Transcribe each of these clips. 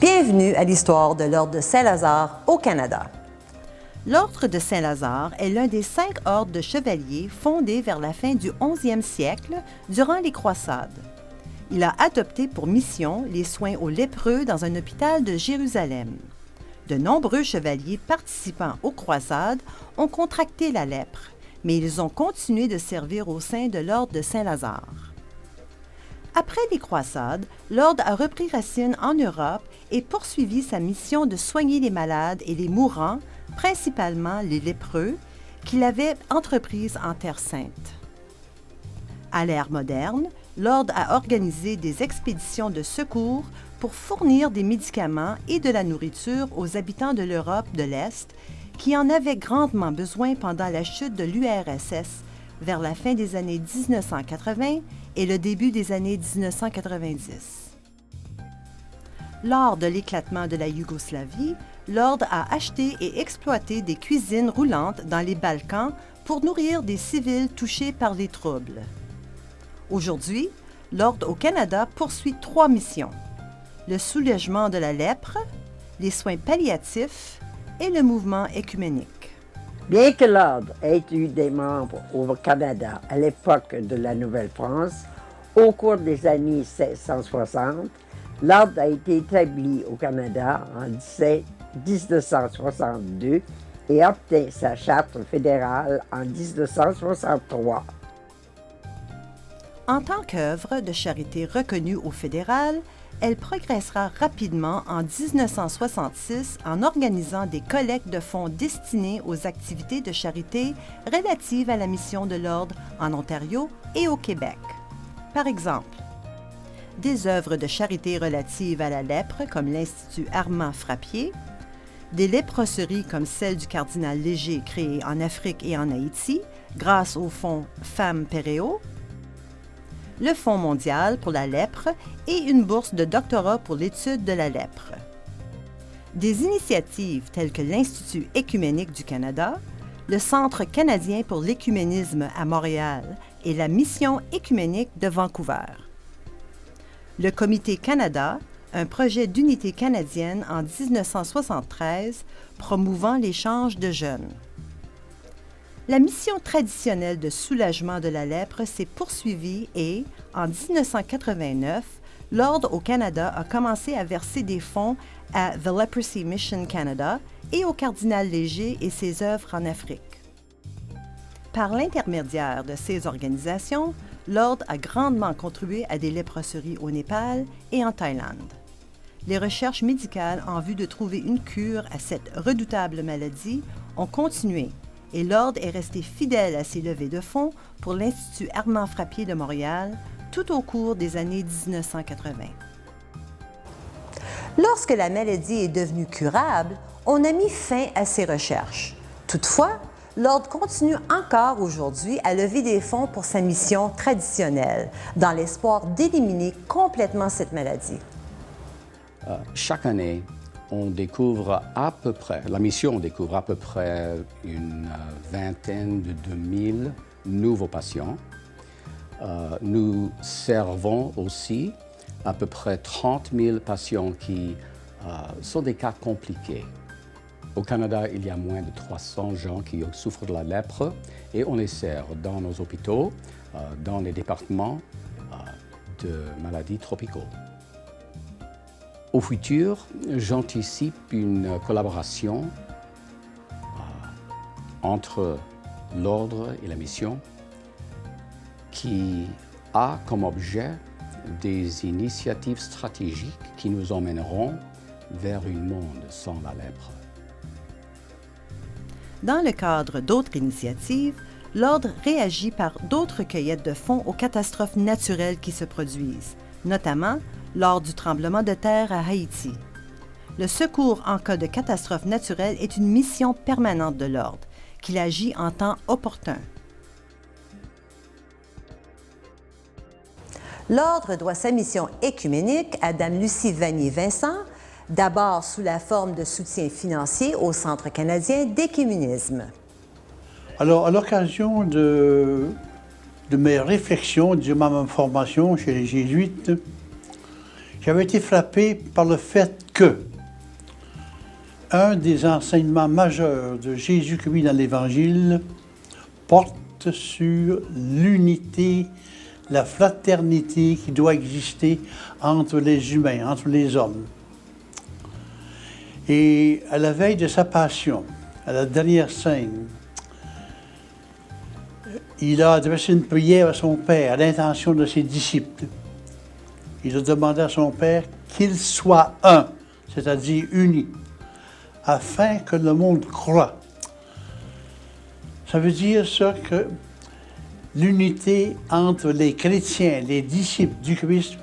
Bienvenue à l'histoire de l'Ordre de Saint-Lazare au Canada. L'Ordre de Saint-Lazare est l'un des 5 ordres de chevaliers fondés vers la fin du 11e siècle durant les croisades. Il a adopté pour mission les soins aux lépreux dans un hôpital de Jérusalem. De nombreux chevaliers participant aux croisades ont contracté la lèpre, mais ils ont continué de servir au sein de l'Ordre de Saint-Lazare. Après les croisades, l'Ordre a repris racine en Europe et poursuivi sa mission de soigner les malades et les mourants, principalement les lépreux, qu'il avait entreprise en Terre sainte. À l'ère moderne, l'Ordre a organisé des expéditions de secours pour fournir des médicaments et de la nourriture aux habitants de l'Europe de l'Est qui en avaient grandement besoin pendant la chute de l'URSS vers la fin des années 1980 et le début des années 1990. Lors de l'éclatement de la Yougoslavie, l'Ordre a acheté et exploité des cuisines roulantes dans les Balkans pour nourrir des civils touchés par les troubles. Aujourd'hui, l'Ordre au Canada poursuit 3 missions: le soulèvement de la lèpre, les soins palliatifs et le mouvement œcuménique. Bien que l'Ordre ait eu des membres au Canada à l'époque de la Nouvelle-France, au cours des années 1660, l'Ordre a été établi au Canada en 1962 et obtint sa charte fédérale en 1963. En tant qu'œuvre de charité reconnue au fédéral, elle progressera rapidement en 1966 en organisant des collectes de fonds destinés aux activités de charité relatives à la mission de l'Ordre en Ontario et au Québec. Par exemple, des œuvres de charité relatives à la lèpre comme l'Institut Armand Frappier, des léproseries comme celle du cardinal Léger créée en Afrique et en Haïti grâce au fonds Femmes Péréo, le Fonds mondial pour la lèpre et une bourse de doctorat pour l'étude de la lèpre. Des initiatives telles que l'Institut œcuménique du Canada, le Centre canadien pour l'œcuménisme à Montréal et la Mission œcuménique de Vancouver. Le Comité Canada, un projet d'unité canadienne en 1973 promouvant l'échange de jeunes. La mission traditionnelle de soulagement de la lèpre s'est poursuivie et, en 1989, l'Ordre au Canada a commencé à verser des fonds à The Leprosy Mission Canada et au cardinal Léger et ses œuvres en Afrique. Par l'intermédiaire de ces organisations, l'Ordre a grandement contribué à des léproseries au Népal et en Thaïlande. Les recherches médicales en vue de trouver une cure à cette redoutable maladie ont continué et l'Ordre est resté fidèle à ses levées de fonds pour l'Institut Armand Frappier de Montréal tout au cours des années 1980. Lorsque la maladie est devenue curable, on a mis fin à ces recherches. Toutefois, l'Ordre continue encore aujourd'hui à lever des fonds pour sa mission traditionnelle, dans l'espoir d'éliminer complètement cette maladie. Chaque année, on découvre à peu près, la mission découvre à peu près une vingtaine de 2000 nouveaux patients. Nous servons aussi à peu près 30 000 patients qui sont des cas compliqués. Au Canada, il y a moins de 300 gens qui souffrent de la lèpre et on les sert dans nos hôpitaux, dans les départements de maladies tropicaux. Au futur, j'anticipe une collaboration entre l'Ordre et la mission qui a comme objet des initiatives stratégiques qui nous emmèneront vers un monde sans la lèpre. Dans le cadre d'autres initiatives, l'Ordre réagit par d'autres cueillettes de fonds aux catastrophes naturelles qui se produisent, notamment lors du tremblement de terre à Haïti. Le secours en cas de catastrophe naturelle est une mission permanente de l'Ordre, qu'il agit en temps opportun. L'Ordre doit sa mission œcuménique à Dame Lucie Vanier-Vincent, d'abord sous la forme de soutien financier au Centre canadien d'œcuménisme. Alors, à l'occasion de mes réflexions, de ma formation chez les Jésuites, j'avais été frappé par le fait que un des enseignements majeurs de Jésus-Christ dans l'Évangile porte sur l'unité, la fraternité qui doit exister entre les humains, entre les hommes. Et à la veille de sa passion, à la dernière scène, il a adressé une prière à son Père, à l'intention de ses disciples. Il a demandé à son Père qu'ils soient un, c'est-à-dire unis, afin que le monde croie. Ça veut dire ça que l'unité entre les chrétiens, les disciples du Christ,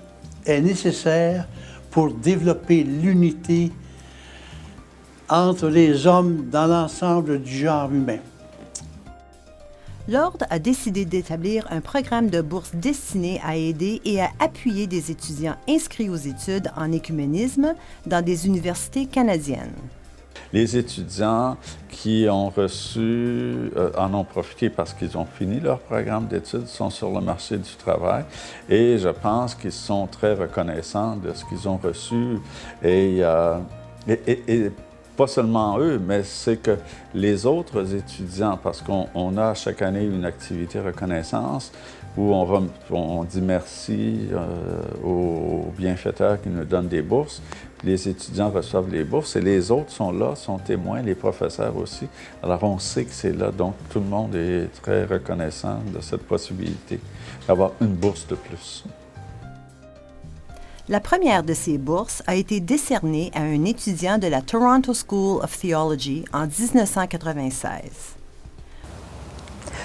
est nécessaire pour développer l'unité entre les hommes dans l'ensemble du genre humain. L'Ordre a décidé d'établir un programme de bourse destiné à aider et à appuyer des étudiants inscrits aux études en écuménisme dans des universités canadiennes. Les étudiants qui ont reçu, en ont profité parce qu'ils ont fini leur programme d'études, sont sur le marché du travail et je pense qu'ils sont très reconnaissants de ce qu'ils ont reçu et pas seulement eux, mais c'est que les autres étudiants, parce qu'on a chaque année une activité reconnaissance où on dit merci aux bienfaiteurs qui nous donnent des bourses. Les étudiants reçoivent les bourses et les autres sont là, sont témoins, les professeurs aussi. Alors on sait que c'est là, donc tout le monde est très reconnaissant de cette possibilité d'avoir une bourse de plus. La première de ces bourses a été décernée à un étudiant de la Toronto School of Theology en 1996.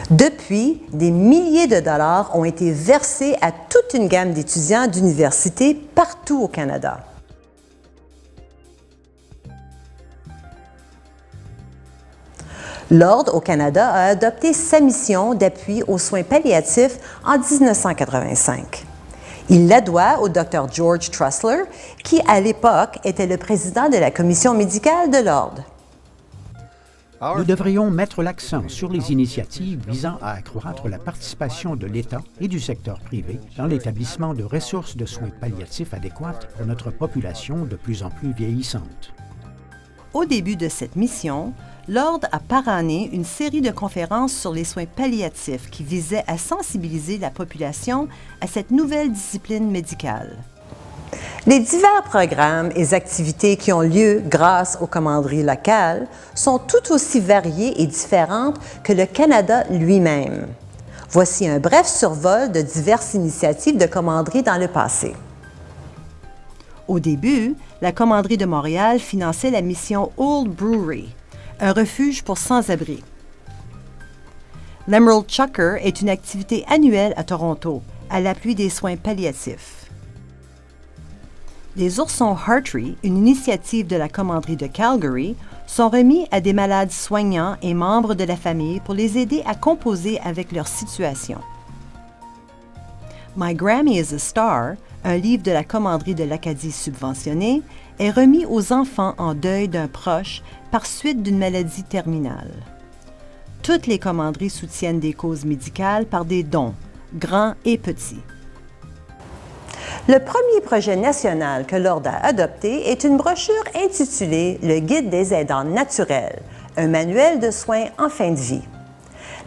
Depuis, des milliers de dollars ont été versés à toute une gamme d'étudiants d'universités partout au Canada. L'Ordre au Canada a adopté sa mission d'appui aux soins palliatifs en 1985. Il la doit au Dr. George Trussler, qui, à l'époque, était le président de la commission médicale de l'Ordre. Nous devrions mettre l'accent sur les initiatives visant à accroître la participation de l'État et du secteur privé dans l'établissement de ressources de soins palliatifs adéquates pour notre population de plus en plus vieillissante. Au début de cette mission, l'Ordre a parrainé une série de conférences sur les soins palliatifs qui visaient à sensibiliser la population à cette nouvelle discipline médicale. Les divers programmes et activités qui ont lieu grâce aux commanderies locales sont tout aussi variées et différentes que le Canada lui-même. Voici un bref survol de diverses initiatives de commanderies dans le passé. Au début, la commanderie de Montréal finançait la mission Old Brewery, un refuge pour sans-abri. L'Emerald Chucker est une activité annuelle à Toronto, à l'appui des soins palliatifs. Les oursons Heartree, une initiative de la commanderie de Calgary, sont remis à des malades soignants et membres de la famille pour les aider à composer avec leur situation. My Grammy is a Star, un livre de la commanderie de l'Acadie subventionné, est remis aux enfants en deuil d'un proche par suite d'une maladie terminale. Toutes les commanderies soutiennent des causes médicales par des dons, grands et petits. Le premier projet national que l'Ordre a adopté est une brochure intitulée « Le Guide des aidants naturels », un manuel de soins en fin de vie.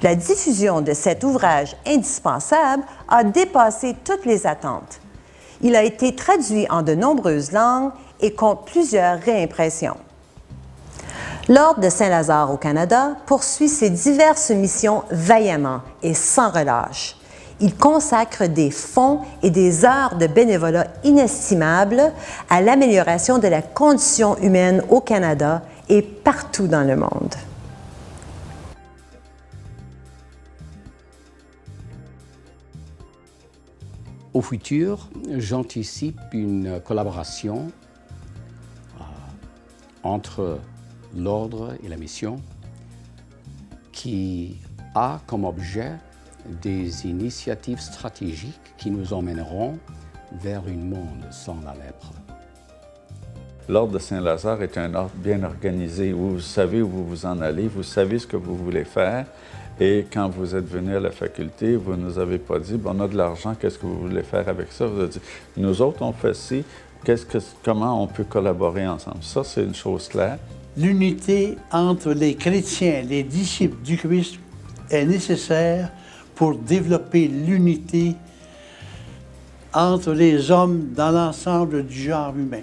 La diffusion de cet ouvrage indispensable a dépassé toutes les attentes. Il a été traduit en de nombreuses langues et compte plusieurs réimpressions. L'Ordre de Saint-Lazare au Canada poursuit ses diverses missions vaillamment et sans relâche. Il consacre des fonds et des heures de bénévolat inestimables à l'amélioration de la condition humaine au Canada et partout dans le monde. Au futur, j'anticipe une collaboration entre l'Ordre et la mission qui a comme objet des initiatives stratégiques qui nous emmèneront vers un monde sans la lèpre. L'Ordre de Saint-Lazare est un ordre bien organisé où vous savez où vous vous en allez, vous savez ce que vous voulez faire. Et quand vous êtes venu à la faculté, vous ne nous avez pas dit « on a de l'argent, qu'est-ce que vous voulez faire avec ça ?» Vous avez dit « nous autres, on fait ci, comment on peut collaborer ensemble. Ça, c'est une chose claire. L'unité entre les chrétiens, les disciples du Christ, est nécessaire pour développer l'unité entre les hommes dans l'ensemble du genre humain.